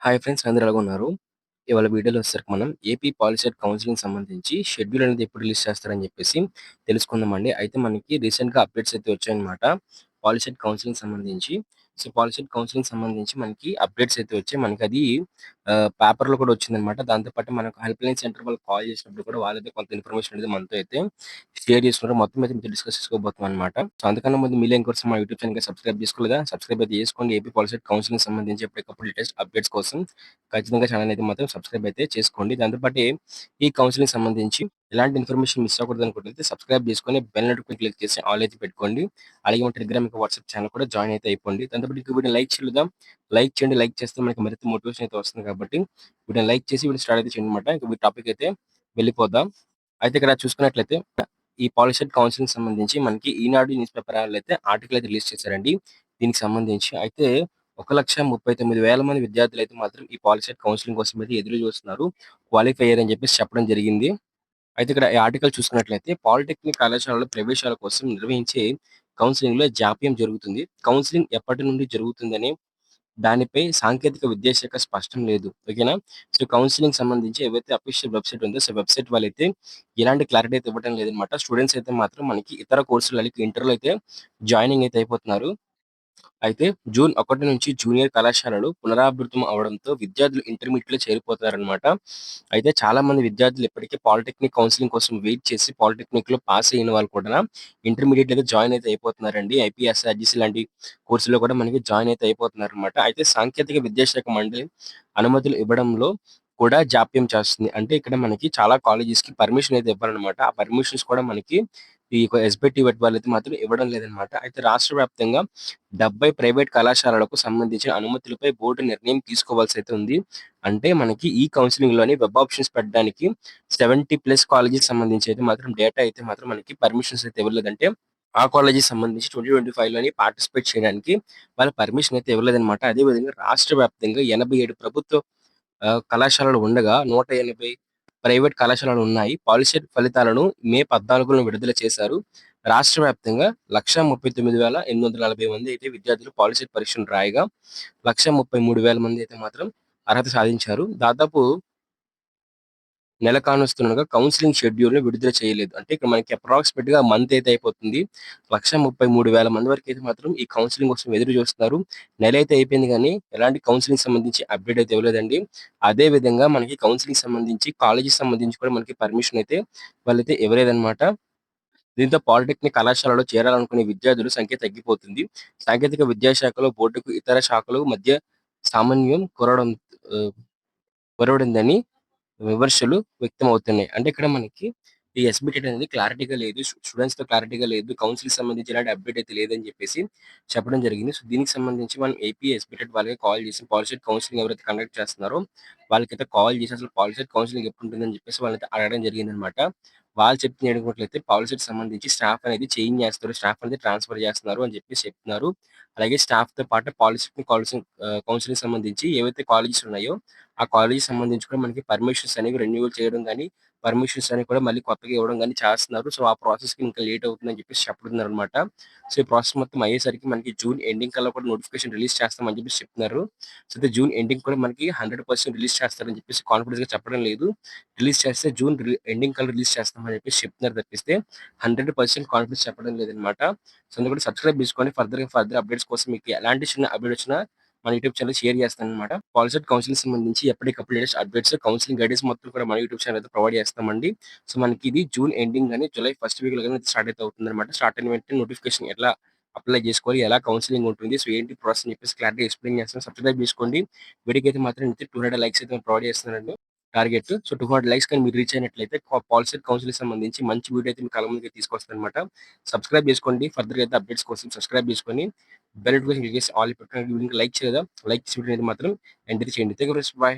Hi friends, అందరూ ఎలాగున్నారు? ఇవాళ వీడియోలో వచ్చేసరికి మనం ఏపీ పాలిసెట్ కౌన్సిలింగ్ సంబంధించి షెడ్యూల్ అనేది ఎప్పుడు రిలీజ్ చేస్తారని చెప్పేసి తెలుసుకుందామండి. అయితే మనకి రీసెంట్‌గా అప్డేట్స్ అయితే వచ్చాయన్నమాట. పాలిసెట్ కౌన్సిలింగ్ సంబంధించి. సో, పాలిసెట్ కౌన్సిలింగ్ సంబంధించి మనకి అప్డేట్స్ అయితే వచ్చాయి. మనకది పేపర్‌లో కూడా వచ్చిందన్నమాట. దాంతో పాటు మనకు హెల్ప్‌లైన్ సెంటర్ వాళ్ళకి కాల్ చేసినప్పుడు కూడా వాళ్ళైతే కొంత ఇన్ఫర్మేషన్ అనేది మనతో అయితే షేర్ చేసుకున్నారు. మొత్తం అయితే మీతో డిస్కస్ చేసుకోబోతున్నామన్నమాట. సో, అంతకన్నా ముందు మీలో ఇంకోసారి మా యూట్యూబ్ ఛానెల్‌కి సబ్స్క్రైబ్ చేసుకోలేదా? సబ్స్క్రైబ్ అయితే చేసుకోండి. ఏపీ పాలిసెట్ కౌన్సిలింగ్ సంబంధించి ఎప్పటికప్పుడు లేటెస్ట్ అప్డేట్స్ కోసం ఖచ్చితంగా ఛానెల్ అయితే మాత్రం సబ్స్క్రైబ్ అయితే చేసుకోండి. దాంతో పాటే ఈ కౌన్సెలింగ్ సంబంధించి ఎలాంటి ఇన్ఫర్మేషన్ మిస్ అవ్వకూడదనుకుంటే సబ్స్క్రైబ్ చేసుకొని బెల్ నోటిఫికేషన్ క్లిక్ చేసి ఆల్ అయితే పెట్టుకోండి. అలాగే మన టెలిగ్రామ్ ఇంకా వాట్సాప్ ఛానల్ కూడా జాయిన్ అయితే అయిపోండి. దాంతో పాటు ఈ వీడియోని లైక్ చేయలేదా? లైక్ చేయండి. లైక్ చేస్తే మనకి మరింత మోటివేషన్ అయితే వస్తుంది కాబట్టి వీడియోని లైక్ చేసి వీడియో స్టార్ట్ అయితే చేయండి అన్నమాట. ఇంక ఈ టాపిక్ అయితే వెళ్ళిపోదాం. అయితే ఇక్కడ చూసుకున్నట్లయితే ఈ పాలిసెట్ కౌన్సిలింగ్ సంబంధించి మనకి ఈనాడు న్యూస్ పేపర్ అయితే ఆర్టికల్ అయితే రిలీజ్ చేశారండి. దీనికి సంబంధించి అయితే 1,39,000 మంది విద్యార్థులైతే మాత్రం ఈ పాలిసెట్ కౌన్సిలింగ్ కోసం అయితే ఎదురు చూస్తున్నారు. క్వాలిఫై అయ్యారని చెప్పేసి చెప్పడం జరిగింది. అయితే ఇక్కడ ఈ ఆర్టికల్ చూసుకున్నట్లయితే పాలిటెక్నిక్ కళాశాలలో ప్రవేశాల కోసం నిర్వహించే కౌన్సిలింగ్‌లో జాప్యం జరుగుతుంది. కౌన్సిలింగ్ ఎప్పటి నుండి జరుగుతుందని దానిపై సాంకేతిక విద్యాశాఖ స్పష్టం లేదు. ఓకేనా? సో, కౌన్సెలింగ్ సంబంధించి ఏవైతే అఫీషియల్ వెబ్‌సైట్ ఉందో, సో, వెబ్‌సైట్ వాళ్ళైతే ఎలాంటి క్లారిటీ అయితే ఇవ్వడం లేదనమాట. స్టూడెంట్స్ అయితే మాత్రం మనకి ఇతర కోర్సులు లైక్ ఇంటర్‌లో అయితే జాయినింగ్ అయితే అయిపోతున్నారు. అయితే జూన్ 1 నుంచి జూనియర్ కళాశాలలు పునరావృతం అవ్వడంతో విద్యార్థులు ఇంటర్మీడియేట్‌లో చేరిపోతారనమాట. అయితే చాలామంది విద్యార్థులు ఇప్పటికే పాలిటెక్నిక్ కౌన్సెలింగ్ కోసం వెయిట్ చేసి పాలిటెక్నిక్‌లో పాస్ అయిన వాళ్ళు కూడా ఇంటర్మీడియేట్‌లో అయితే జాయిన్ అయితే అయిపోతున్నారండి. ఐపీఎస్, ఆర్‌జీసీ లాంటి కోర్సుల్లో కూడా మనకి జాయిన్ అయితే అయిపోతున్నారనమాట. అయితే సాంకేతిక విద్యాశాఖ మండలి అనుమతులు ఇవ్వడంలో కూడా జాప్యం చేస్తుంది. అంటే ఇక్కడ మనకి చాలా కాలేజెస్‌కి పర్మిషన్ అయితే ఇవ్వాలనమాట. ఆ పర్మిషన్స్ కూడా మనకి ఈ ఎస్‌బిటి వాళ్ళైతే మాత్రం ఇవ్వడం లేదనమాట. అయితే రాష్ట్ర వ్యాప్తంగా 70 ప్రైవేట్ కళాశాలలకు సంబంధించిన అనుమతులపై బోర్డు నిర్ణయం తీసుకోవాల్సయితే ఉంది. అంటే మనకి ఈ కౌన్సెలింగ్‌లోని వెబ్ ఆప్షన్స్ పెట్టడానికి 70+ కాలేజీకి సంబంధించి అయితే మాత్రం డేటా అయితే మాత్రం మనకి పర్మిషన్స్ అయితే ఇవ్వలేదంటే, ఆ కాలేజీకి సంబంధించి 2025లోని పార్టిసిపేట్ చేయడానికి వాళ్ళు పర్మిషన్ అయితే ఇవ్వలేదనమాట. అదే విధంగా రాష్ట్ర వ్యాప్తంగా 87 ప్రభుత్వ కళాశాలలు ఉండగా 180 ప్రైవేట్ కళాశాలలు ఉన్నాయి. పాలిసెట్ ఫలితాలను మే 14న విడుదల చేశారు. రాష్ట్ర వ్యాప్తంగా 1,39,840 మంది అయితే విద్యార్థులు పాలిసెట్ పరీక్షను రాయగా, 1,33,000 మంది అయితే మాత్రం అర్హత సాధించారు. దాదాపు నెల కానొస్తుండగా కౌన్సెలింగ్ షెడ్యూల్‌ని విడుదల చేయలేదు. అంటే ఇక్కడ మనకి అప్రాక్సిమేట్‌గా మంత్ అయితే అయిపోతుంది. 1,33,000 మంది వరకైతే మాత్రం ఈ కౌన్సెలింగ్ కోసం ఎదురు చూస్తున్నారు. నెలైతే అయిపోయింది గానీ, ఎలాంటి కౌన్సెలింగ్ సంబంధించి అప్‌డేట్ అయితే ఇవ్వలేదండి. అదే విధంగా మనకి కౌన్సెలింగ్ సంబంధించి కాలేజీకి సంబంధించి కూడా మనకి పర్మిషన్ అయితే వాళ్ళైతే ఇవ్వలేదన్నమాట. దీంతో పాలిటెక్నిక్ కళాశాలలో చేరాలనుకునే విద్యార్థుల సంఖ్య తగ్గిపోతుంది. సాంకేతిక విద్యాశాఖలో బోర్డుకు ఇతర శాఖల మధ్య సమన్వయం ఆహ్, కొరవడిందని విమర్శలు వ్యక్తమవుతున్నాయి. అంటే ఇక్కడ మనకి ఈ ఎస్‌బిటెట్ అనేది క్లారిటీగా లేదు. స్టూడెంట్స్‌తో క్లారిటీగా లేదు. కౌన్సిల్‌కి సంబంధించి ఎలాంటి అప్‌డేట్ అయితే లేదని చెప్పేసి చెప్పడం జరిగింది. సో, దీనికి సంబంధించి మనం ఏపీ ఎస్‌బిటెట్ వాళ్ళకి కాల్ చేసి పాలిసెట్ కౌన్సిలింగ్ ఎవరైతే కండక్ట్ చేస్తున్నారో వాళ్ళకైతే కాల్ చేసి అసలు పాలిసెట్ కౌన్సిలింగ్ ఎప్పుడుంటుందని చెప్పేసి వాళ్ళనైతే అడగడం జరిగిందనమాట. వాళ్ళు చెప్తుంది ఏంటంటే పాలిసెట్ సంబంధించి స్టాఫ్ అనేది చేంజ్ చేస్తారు. స్టాఫ్ అనేది ట్రాన్స్‌ఫర్ చేస్తున్నారు అని చెప్పేసి చెప్తున్నారు. అలాగే స్టాఫ్‌తో పాటు కౌన్సిలింగ్ సంబంధించి ఏవైతే కాలేజెస్ ఉన్నాయో ఆ కాలేజ్‌కి సంబంధించి కూడా మనకి పర్మిషన్స్ అనేవి రెన్యువల్ చేయడం గాని, పర్మిషన్స్ అనేవి కూడా మళ్ళీ కొత్తగా ఇవ్వడం గాని చేస్తున్నారు. సో, ఆ ప్రాసెస్‌కి ఇంకా లేట్ అవుతుందని చెప్పేసి చెప్తున్నారనమాట. సో, ఈ ప్రాసెస్ మొత్తం అయ్యేసరికి మనకి జూన్ ఎండింగ్ కల్లా కూడా నోటిఫికేషన్ రిలీజ్ చేస్తామని చెప్పేసి చెప్తున్నారు. సో, అయితే జూన్ ఎండింగ్ కూడా మనకి 100% రిలీజ్ చేస్తారని చెప్పేసి కాన్ఫిడెన్స్‌గా చెప్పడం లేదు. రిలీజ్ చేస్తే జూన్ ఎండింగ్ కల్లా రిలీజ్ చేస్తామని చెప్పేసి చెప్తున్నారు తప్పిస్తే 100% కాన్ఫిడెన్స్ చెప్పడం లేదనమాట. సో, అందుకు కూడా సబ్స్క్రైబ్ చేసుకోండి. ఫర్దర్ అప్డేట్స్ కోసం మీకు ఎలాంటి చిన్న అప్డేట్ వచ్చినా మన యూట్యూబ్ ఛానెల్‌లో షేర్ చేస్తాననమాట. పాలిసెట్ కౌన్సిలింగ్ సంబంధించి ఎప్పటికప్పుడు లేటెస్ట్ అప్డేట్స్, కౌన్సిలింగ్ గైడెన్స్ మొత్తం కూడా మన యూట్యూబ్ ఛానెల్ అయితే ప్రొవైడ్ చేస్తామండి. సో, మనకి ఇది జూన్ ఎండింగ్ గాని, జులై ఫస్ట్ వీక్‌లో గాని స్టార్ట్ అయితే అవుతుందనమాట. స్టార్ట్ అయిన వెంటనే నోటిఫికేషన్ ఎట్లా అప్లై చేసుకోవాలి, ఎలా కౌన్సిలింగ్ ఉంటుంది, సో, ఏంటి ప్రాసెస్ అని చెప్పేసి క్లారిటీగా ఎక్స్‌ప్లెయిన్ చేస్తాను. సబ్స్క్రైబ్ చేసుకోండి. వీడియోకైతే మాత్రం 200 లైక్స్ అయితే ప్రొవైడ్ చేస్తున్నానండి టార్గెట్. సో, 200 లైక్స్ కానీ మీరు రీచ్ అయినట్లయితే పాలిసెట్ కౌన్సిలింగ్ సంబంధించి మంచి వీడియో అయితే మీ కళ్ళ ముందుకి తీసుకొస్తాననమాట. సబ్స్క్రైబ్ చేసుకోండి. ఫర్దర్‌గా అయితే అప్డేట్స్ కోసం సబ్స్క్రైబ్ చేసుకొని బెల్ నోటిఫికేషన్ క్లిక్ చేసి ఆల్ పెట్టుకోండి. వీడియోకి లైక్ చేయలేదా? లైక్ చేసి వీడియోని మాత్రం ఎండ్ చేయండి. Thank you friends. బాయ్.